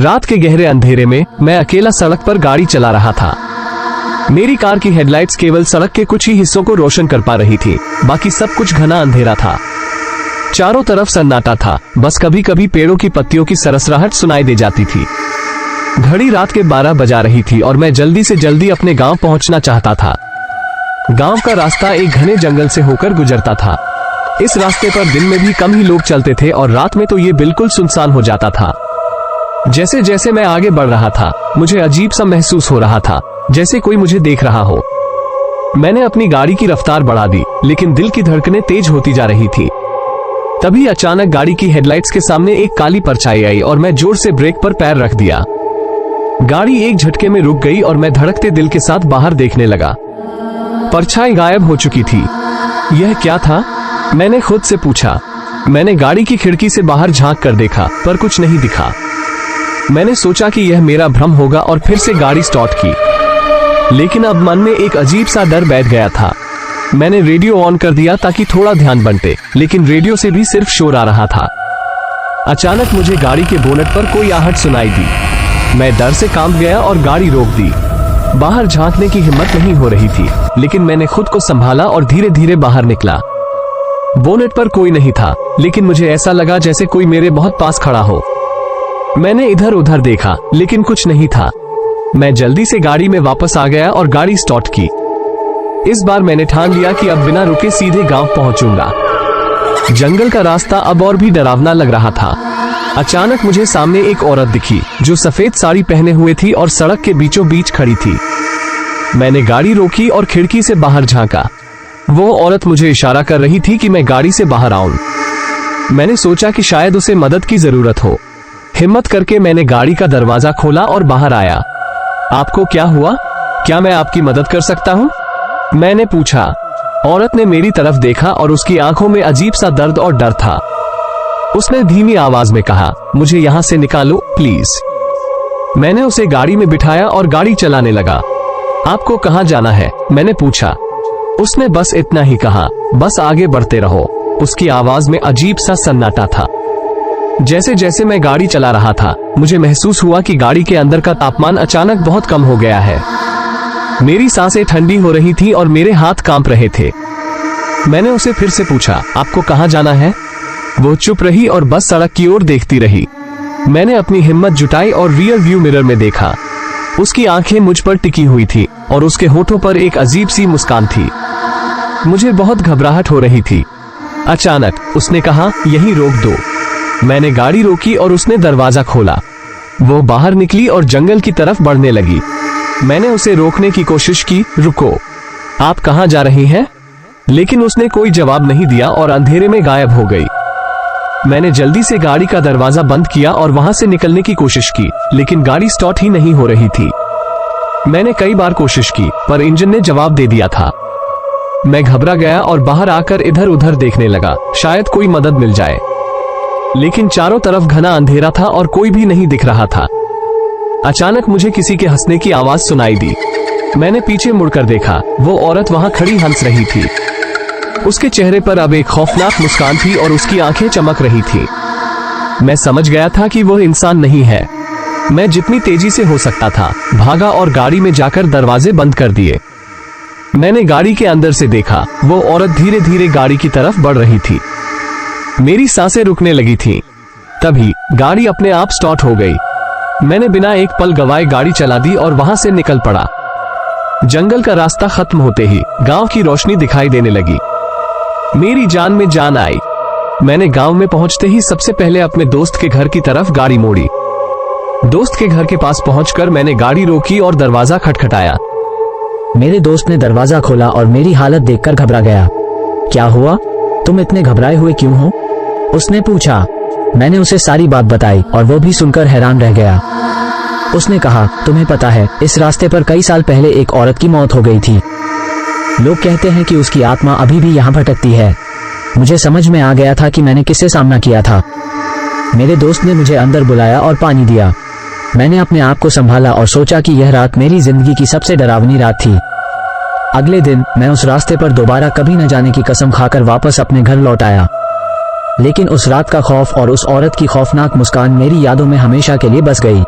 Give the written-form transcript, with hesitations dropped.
रात के गहरे अंधेरे में मैं अकेला सड़क पर गाड़ी चला रहा था। मेरी कार की हेडलाइट्स केवल सड़क के कुछ ही हिस्सों को रोशन कर पा रही थी, बाकी सब कुछ घना अंधेरा था। चारों तरफ सन्नाटा था, बस कभी कभी पेड़ों की पत्तियों की सरसराहट सुनाई दे जाती थी। घड़ी रात के 12 बजा रही थी और मैं जल्दी से जल्दी अपने गांव पहुंचना चाहता था। गांव का रास्ता एक घने जंगल से होकर गुजरता था। इस रास्ते पर दिन में भी कम ही लोग चलते थे और रात में तो ये बिल्कुल सुनसान हो जाता था। जैसे जैसे मैं आगे बढ़ रहा था, मुझे अजीब सा महसूस हो रहा था, जैसे कोई मुझे देख रहा हो। मैंने अपनी गाड़ी की रफ्तार बढ़ा दी, लेकिन दिल की धड़कनें तेज होती जा रही थी। तभी अचानक गाड़ी की हेडलाइट्स के सामने एक काली परछाई आई और मैं जोर से ब्रेक पर पैर रख दिया। गाड़ी एक झटके में रुक गई और मैं धड़कते दिल के साथ बाहर देखने लगा। परछाई गायब हो चुकी थी। यह क्या था? मैंने खुद से पूछा। मैंने गाड़ी की खिड़की से बाहर झांक कर देखा, पर कुछ नहीं दिखा। मैंने सोचा कि यह मेरा भ्रम होगा और फिर से गाड़ी स्टार्ट की, लेकिन अब मन में एक अजीब सा डर बैठ गया था। मैंने रेडियो ऑन कर दिया ताकि थोड़ा ध्यान बंटे, लेकिन रेडियो से भी सिर्फ शोर आ रहा था। अचानक मुझे गाड़ी के बोनट पर कोई आहट सुनाई दी। मैं डर से कांप गया और गाड़ी रोक दी। बाहर झांकने की हिम्मत नहीं हो रही थी, लेकिन मैंने खुद को संभाला और धीरे धीरे बाहर निकला। बोनेट पर कोई नहीं था, लेकिन मुझे ऐसा लगा जैसे कोई मेरे बहुत पास खड़ा हो। मैंने इधर उधर देखा, लेकिन कुछ नहीं था। मैं जल्दी से गाड़ी में वापस आ गया और गाड़ी स्टार्ट की। इस बार मैंने ठान लिया कि अब बिना रुके सीधे गांव पहुंचूंगा। जंगल का रास्ता अब और भी डरावना लग रहा था। अचानक मुझे सामने एक औरत दिखी, जो सफेद साड़ी पहने हुए थी और सड़क के बीचों बीच खड़ी थी। मैंने गाड़ी रोकी और खिड़की से बाहर झांका। वो औरत मुझे इशारा कर रही थी कि मैं गाड़ी से बाहर आऊं। मैंने सोचा कि शायद उसे मदद की जरूरत हो। हिम्मत करके मैंने गाड़ी का दरवाजा खोला और बाहर आया। आपको क्या हुआ? क्या मैं आपकी मदद कर सकता हूं? मैंने पूछा। औरत ने मेरी तरफ देखा और उसकी आंखों में अजीब सा दर्द और डर था। उसने धीमी आवाज में कहा, मुझे यहां से निकालो प्लीज। मैंने उसे गाड़ी में बिठाया और गाड़ी चलाने लगा। आपको कहां जाना है? मैंने पूछा। उसने बस इतना ही कहा, बस आगे बढ़ते रहो। उसकी आवाज में अजीब सा सन्नाटा था। जैसे जैसे मैं गाड़ी चला रहा था, मुझे महसूस हुआ कि गाड़ी के अंदर का तापमान अचानक बहुत कम हो गया है। मेरी सांसें ठंडी हो रही थी और मेरे हाथ कांप रहे थे। मैंने उसे फिर से पूछा, आपको कहां जाना है? वो चुप रही और बस सड़क की ओर देखती रही। मैंने अपनी हिम्मत जुटाई और रियर व्यू मिरर में देखा। उसकी आंखें मुझ पर टिकी हुई थी और उसके होठों पर एक अजीब सी मुस्कान थी। मुझे बहुत घबराहट हो रही थी। अचानक उसने कहा, यहीं रोक दो। मैंने गाड़ी रोकी और उसने दरवाजा खोला। वो बाहर निकली और जंगल की तरफ बढ़ने लगी। मैंने उसे रोकने की कोशिश की, रुको, आप कहां जा रही हैं? लेकिन उसने कोई जवाब नहीं दिया और अंधेरे में गायब हो गई। मैंने जल्दी से गाड़ी का दरवाजा बंद किया और वहां से निकलने की कोशिश की, लेकिन गाड़ी स्टार्ट ही नहीं हो रही थी। मैंने कई बार कोशिश की, पर इंजन ने जवाब दे दिया था। मैं घबरा गया और बाहर आकर इधर उधर देखने लगा, शायद कोई मदद मिल जाए। लेकिन चारों तरफ घना अंधेरा था और कोई भी नहीं दिख रहा था। अचानक मुझे किसी के हंसने की आवाज सुनाई दी। मैंने पीछे मुड़कर देखा। वो औरत वहां खड़ी हंस रही थी। उसके चेहरे पर अब एक खौफनाक मुस्कान थी और उसकी आंखें चमक रही थी। मैं समझ गया था कि वो इंसान नहीं है। मैं जितनी तेजी से हो सकता था भागा और गाड़ी में जाकर दरवाजे बंद कर दिए। मैंने गाड़ी के अंदर से देखा, वो औरत धीरे धीरे गाड़ी की तरफ बढ़ रही थी। मेरी सांसें रुकने लगी थी। तभी गाड़ी अपने आप स्टार्ट हो गई। मैंने बिना एक पल गवाए गाड़ी चला दी और वहां से निकल पड़ा। जंगल का रास्ता खत्म होते ही गांव की रोशनी दिखाई देने लगी। मेरी जान में जान आई। मैंने गांव में पहुंचते ही सबसे पहले अपने दोस्त के घर की तरफ गाड़ी मोड़ी। दोस्त के घर के पास पहुंचकर मैंने गाड़ी रोकी और दरवाजा खटखटाया। मेरे दोस्त ने दरवाजा खोला और मेरी हालत देखकर घबरा गया। क्या हुआ? तुम इतने घबराए हुए क्यों हो? उसने पूछा। मैंने उसे सारी बात बताई और वो भी सुनकर हैरान रह गया। उसने कहा, तुम्हें पता है, इस रास्ते पर कई साल पहले एक औरत की मौत हो गई थी। लोग कहते हैं कि उसकी आत्मा अभी भी यहाँ भटकती है। मुझे समझ में आ गया था कि मैंने किससे सामना किया था। मेरे दोस्त ने मुझे अंदर बुलाया और पानी दिया। मैंने अपने आप को संभाला और सोचा कि यह रात मेरी जिंदगी की सबसे डरावनी रात थी। अगले दिन मैं उस रास्ते पर दोबारा कभी न जाने की कसम खाकर वापस अपने घर लौट आया। लेकिन उस रात का खौफ और उस औरत की खौफनाक मुस्कान मेरी यादों में हमेशा के लिए बस गई।